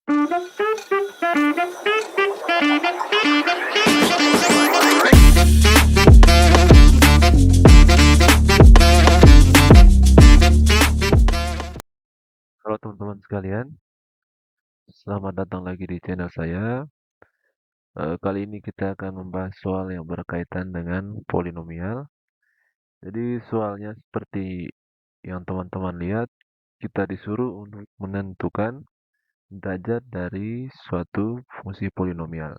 Halo teman-teman sekalian, selamat datang lagi di channel saya. Kali ini kita akan membahas soal yang berkaitan dengan polinomial. Jadi soalnya seperti yang teman-teman lihat, kita disuruh untuk menentukan derajat dari suatu fungsi polinomial.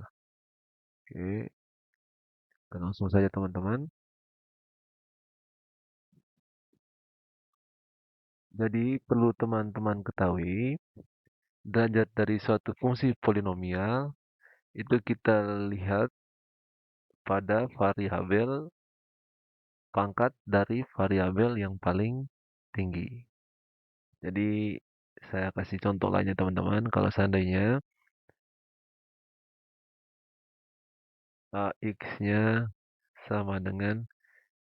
Oke, kita langsung saja teman-teman. Jadi perlu teman-teman ketahui, derajat dari suatu fungsi polinomial itu kita lihat pada variabel pangkat dari variabel yang paling tinggi. Jadi saya kasih contoh lainnya teman-teman. Kalau seandainya AX-nya sama dengan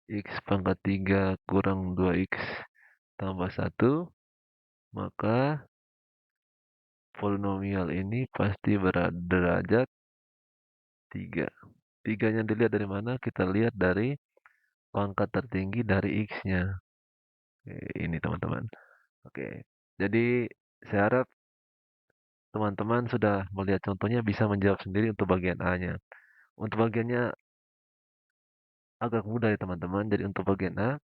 X pangkat 3 kurang 2X tambah 1, maka polinomial ini pasti berderajat 3. Tiganya dilihat dari mana? Kita lihat dari pangkat tertinggi dari X-nya. Ini teman-teman. Oke, jadi saya harap teman-teman sudah melihat contohnya bisa menjawab sendiri untuk bagian A-nya. Untuk bagiannya agak mudah ya teman-teman. Jadi untuk bagian A,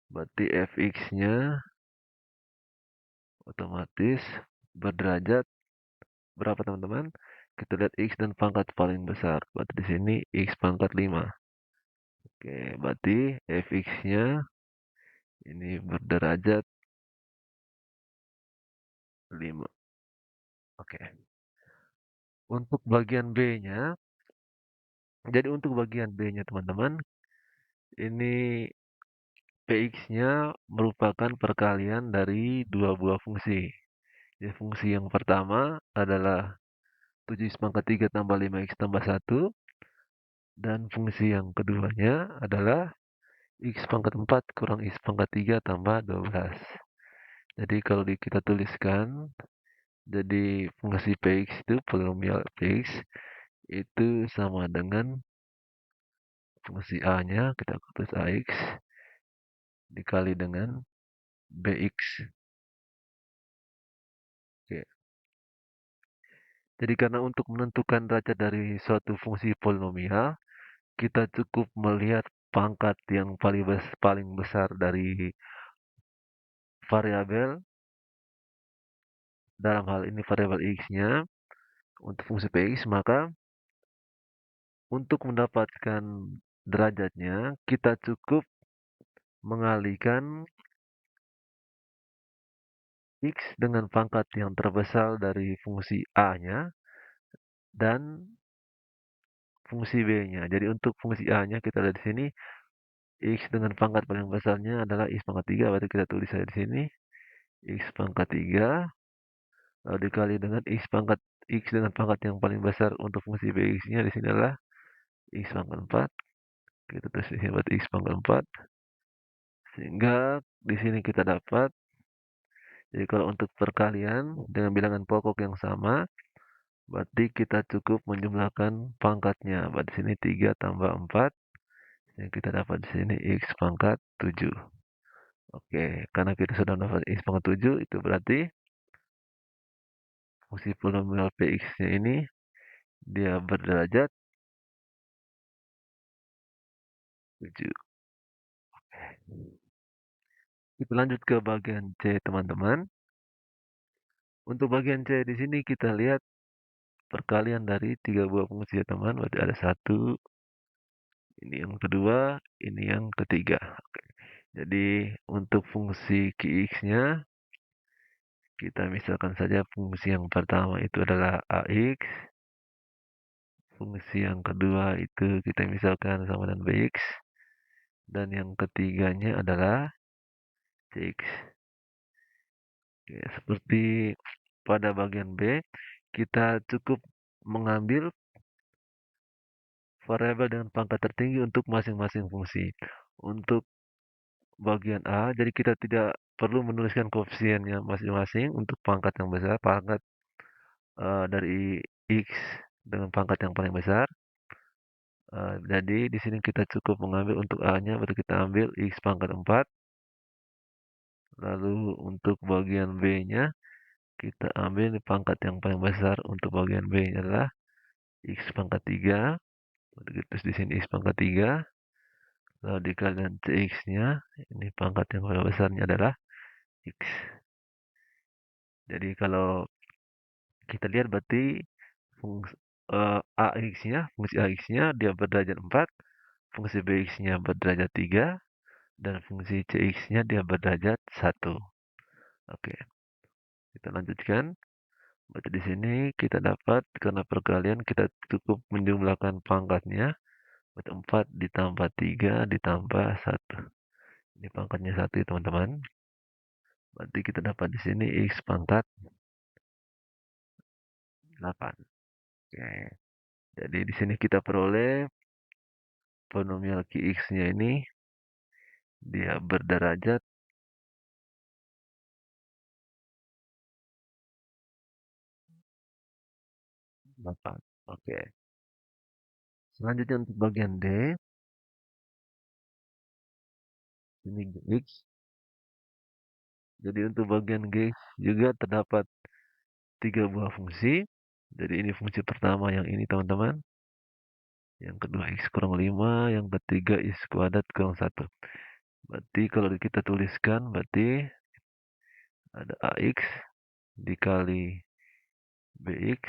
berarti fx-nya otomatis berderajat berapa teman-teman? Kita lihat x dan pangkat paling besar. Berarti di sini x pangkat 5. Oke, berarti fx-nya ini berderajat 5. Oke. Untuk bagian B-nya, jadi untuk bagian B-nya teman-teman, ini px-nya merupakan perkalian dari dua buah fungsi. Jadi fungsi yang pertama adalah 7x pangkat 3 tambah 5x tambah 1. Dan fungsi yang keduanya adalah x pangkat 4 kurang x pangkat 3 tambah 12. Jadi kalau kita tuliskan, jadi fungsi px itu, polinomial px, itu sama dengan fungsi a-nya, kita tulis ax, dikali dengan bx. Oke. Jadi karena untuk menentukan derajat dari suatu fungsi polinomial, kita cukup melihat pangkat yang paling besar dari variabel, dalam hal ini variabel x-nya, untuk fungsi px, maka untuk mendapatkan derajatnya, kita cukup mengalihkan x dengan pangkat yang terbesar dari fungsi a-nya dan fungsi b-nya. Jadi untuk fungsi a-nya kita lihat di sini, x dengan pangkat paling besarnya adalah x pangkat 3, berarti kita tulis saja di sini x pangkat 3 lalu dikali dengan x dengan pangkat yang paling besar untuk fungsi bx-nya di sini adalah x pangkat 4. Kita tulis di sini berarti x pangkat 4. Sehingga di sini kita dapat, jadi kalau untuk perkalian dengan bilangan pokok yang sama, berarti kita cukup menjumlahkan pangkatnya. Berarti di sini 3 tambah 4, yang kita dapat di sini x pangkat 7. Oke, karena kita sudah dapat x pangkat 7, itu berarti fungsi polinomial px-nya ini dia berderajat 7. Kita lanjut ke bagian C, teman-teman. Untuk bagian C di sini kita lihat perkalian dari 3 buah fungsi ya teman. Berarti ada 1, ini yang kedua, ini yang ketiga. Oke. Jadi untuk fungsi Qx-nya, kita misalkan saja fungsi yang pertama itu adalah AX. Fungsi yang kedua itu kita misalkan sama dengan BX. Dan yang ketiganya adalah CX. Oke, seperti pada bagian B, kita cukup mengambil variabel dengan pangkat tertinggi untuk masing-masing fungsi. Untuk bagian A, jadi kita tidak perlu menuliskan koefisiennya masing-masing untuk pangkat yang besar, pangkat dari X dengan pangkat yang paling besar. Jadi di sini kita cukup mengambil untuk A-nya, berarti kita ambil X pangkat 4. Lalu untuk bagian B-nya, kita ambil pangkat yang paling besar. Untuk bagian B-nya adalah X pangkat 3. Terus di sini X pangkat 3. Lalu dikali dengan CX-nya, ini pangkat yang paling besarnya adalah X. Jadi kalau kita lihat berarti fungsi AX-nya, fungsi AX-nya dia berderajat 4, fungsi BX-nya berderajat 3, dan fungsi CX-nya dia berderajat 1. Oke, kita lanjutkan. Berarti di sini kita dapat karena perkalian kita cukup menjumlahkan pangkatnya. Berarti 4 ditambah 3 ditambah 1. Ini pangkatnya 1 ya teman-teman. Berarti kita dapat di sini X pangkat 8. Oke. Jadi di sini kita peroleh polinomial Qx-nya ini dia berderajat 8. Oke. Selanjutnya untuk bagian D, ini Gx. Jadi untuk bagian G juga terdapat 3 buah fungsi. Jadi ini fungsi pertama yang ini teman-teman. Yang kedua X kurang 5, yang ketiga X kuadrat kurang 1. Berarti kalau kita tuliskan berarti ada AX dikali BX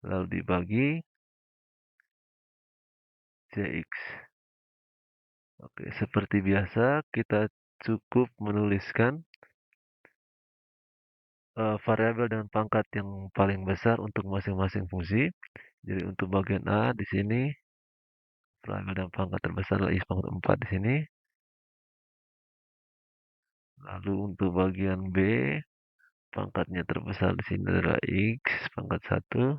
lalu dibagi CX. Oke, seperti biasa kita cukup menuliskan variabel dan pangkat yang paling besar untuk masing-masing fungsi. Jadi untuk bagian A di sini variabel dan pangkat terbesar adalah X pangkat 4 di sini. Lalu untuk bagian B pangkatnya terbesar di sini adalah X pangkat 1.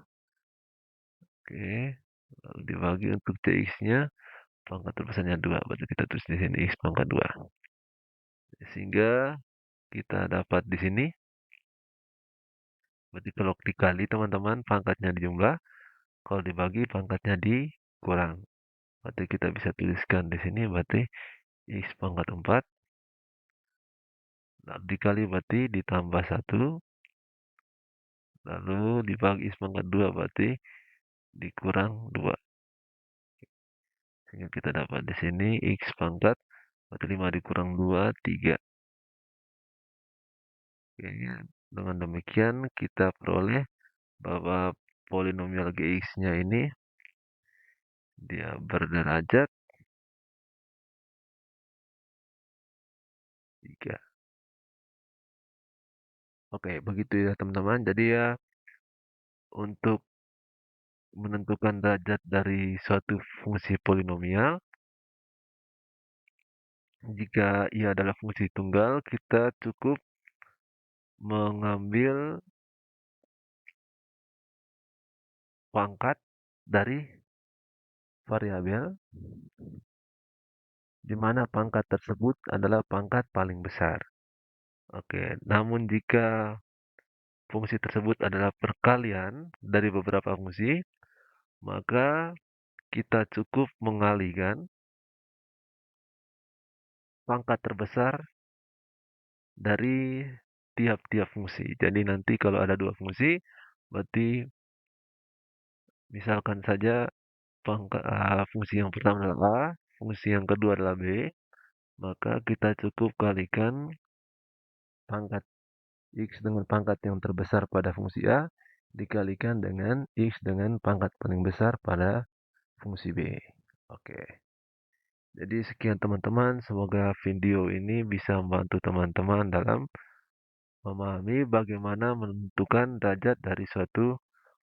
Oke. Lalu dibagi untuk CX-nya pangkat terbesarnya 2. Berarti kita tulis di sini X pangkat 2. Sehingga kita dapat di sini. Berarti kalau dikali teman-teman pangkatnya dijumlah, kalau dibagi pangkatnya dikurang. Berarti kita bisa tuliskan di sini berarti X pangkat 4 lalu dikali berarti ditambah 1 lalu dibagi X pangkat 2 berarti dikurang 2. Sehingga kita dapat di sini X pangkat berarti 5 dikurang 2, 3. Oke, dengan demikian kita peroleh bahwa polinomial Gx-nya ini dia berderajat 3. Oke, begitu ya teman-teman. Jadi ya untuk menentukan derajat dari suatu fungsi polinomial, jika ia adalah fungsi tunggal, kita cukup mengambil pangkat dari variabel di mana pangkat tersebut adalah pangkat paling besar. Oke, namun jika fungsi tersebut adalah perkalian dari beberapa fungsi, maka kita cukup mengalihkan pangkat terbesar dari tiap-tiap fungsi. Jadi nanti kalau ada 2 fungsi, berarti misalkan saja fungsi yang pertama adalah A, fungsi yang kedua adalah B, maka kita cukup kalikan pangkat X dengan pangkat yang terbesar pada fungsi A dikalikan dengan X dengan pangkat paling besar pada fungsi B. Oke. Jadi sekian teman-teman, semoga video ini bisa membantu teman-teman dalam memahami bagaimana menentukan derajat dari suatu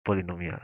polinomial.